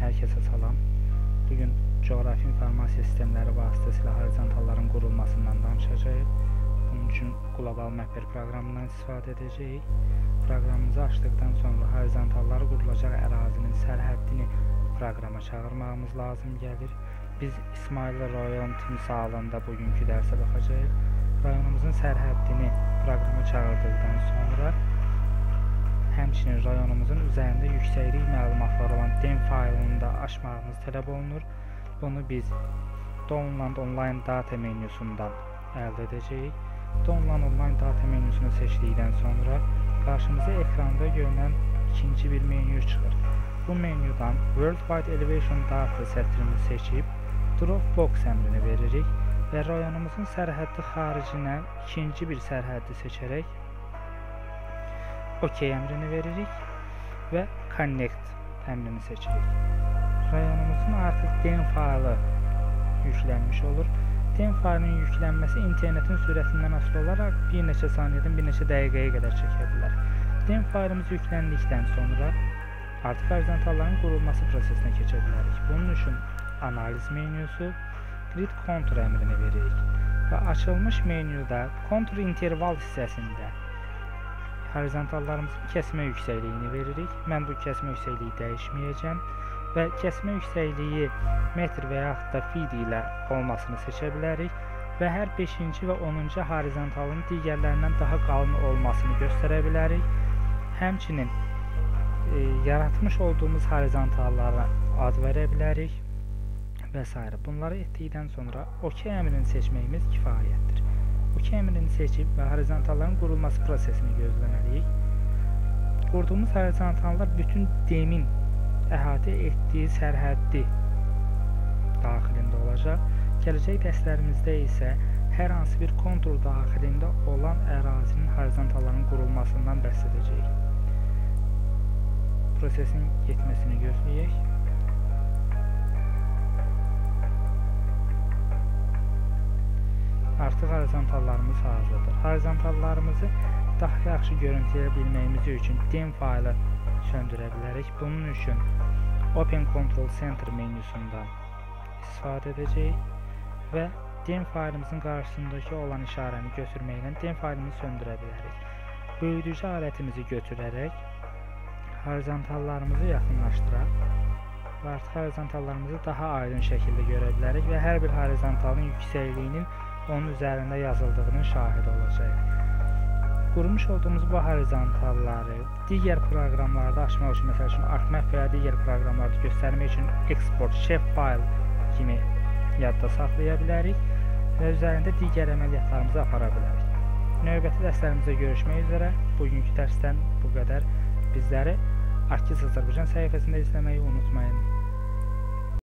hər kəsə salam. Bugün coğrafi informasiya sistemləri vasitəsilə horizontalların qurulmasından danışacağıq. Bunun üçün qlobal mapper proqramından istifadə edəcəyik. Proqramımızı açdıqdan sonra horizontalları qurulacaq ərazinin sərhəddini proqrama çağırmağımız lazım gəlir. Biz İsmayıllı rayon timsalında bugünkü dərsə baxacağıq. Rayonumuzun sərhəddini proqrama çağırdıqdan sonra həmçinin rayonumuzun üzərində yüksəklik məlumatları olan DEM faylını da açmağımız tələb olunur. Bunu biz Download Online Data menyusundan əldə edəcəyik. Download Online Data menyusunu seçdikdən sonra qarşımıza ekranda görünən ikinci bir menyu çıxır. Bu menyudan Worldwide Elevation Data sətrini seçib Dropbox əmrini veririk və rayonumuzun sərhəddi xaricinə ikinci bir sərhəddi seçərək OK əmrini veririk və Connect əmrini seçirik. Rayonumuzun artıq DEM faylı yüklənmiş olur. DEM faylının yüklənməsi internetin sürətindən asılı olaraq bir neçə saniyədən bir neçə dəqiqəyə qədər çəkə bilər. DEM faylımız yüklendikdən sonra artıq horizontalların qurulması prosesinə keçə bilərik. Bunun üçün analiz menyusu Grid Contour əmrini veririk və açılmış menyuda Contour interval hissəsində horizontallarımızın kəsmə yüksəkliyini veririk. Mən bu kəsmə yüksəkliyi dəyişməyəcəm və kəsmə yüksəkliyi metr və yaxud da feet ilə olmasını seçə bilərik və hər 5-ci və 10-cu horizontalın digərlərindən daha qalın olmasını göstərə bilərik. Həmçinin yaratmış olduğumuz horizontallara ad verə bilərik və s. Bunları etdikdən sonra OK əmrini seçməyimiz kifayətdir. OK əmrini seçib və horizontalların qurulması prosesini gözləməliyik. Qurduğumuz horizontallar bütün DEM-in əhatə etdiyi sərhəddi daxilində olacaq. Gələcək dərslərimizdə isə hər hansı bir kontur daxilində olan ərazinin horizontalların qurulmasından bəhs edəcəyik. Prosesin getməsini gözləyək. Artıq horizontallarımız hazırdır. Horizontallarımızı daha yaxşı görüntüləyə bilməyimiz üçün DEM faylı söndürə bilərik. Bunun üçün Open Control Center menyusundan istifadə edəcəyik və DEM faylımızın qarşısındakı olan işarəni götürməklə DEM faylını söndürə bilərik. Böyüdücü alətimizi götürərək horizontallarımızı yaxınlaşdıraq və artıq horizontallarımızı daha aydın şəkildə görə bilərik və hər bir horizontalın yüksəkliyinin onun üzərində yazıldığının şahidi olacaq. Qurmuş olduğumuz bu horizontalları digər proqramlarda açmaq üçün, məsəl üçün ArcMap və ya digər proqramlarda göstərmək üçün Export Shapefile kimi yadda saxlaya bilərik və üzərində digər əməliyyatlarımızı apara bilərik. Növbəti dərslərimizdə görüşmək üzrə. Bugünkü dərsdən bu qədər. Bizləri Arkiz Azərbaycan səhifəsində izləməyi unutmayın.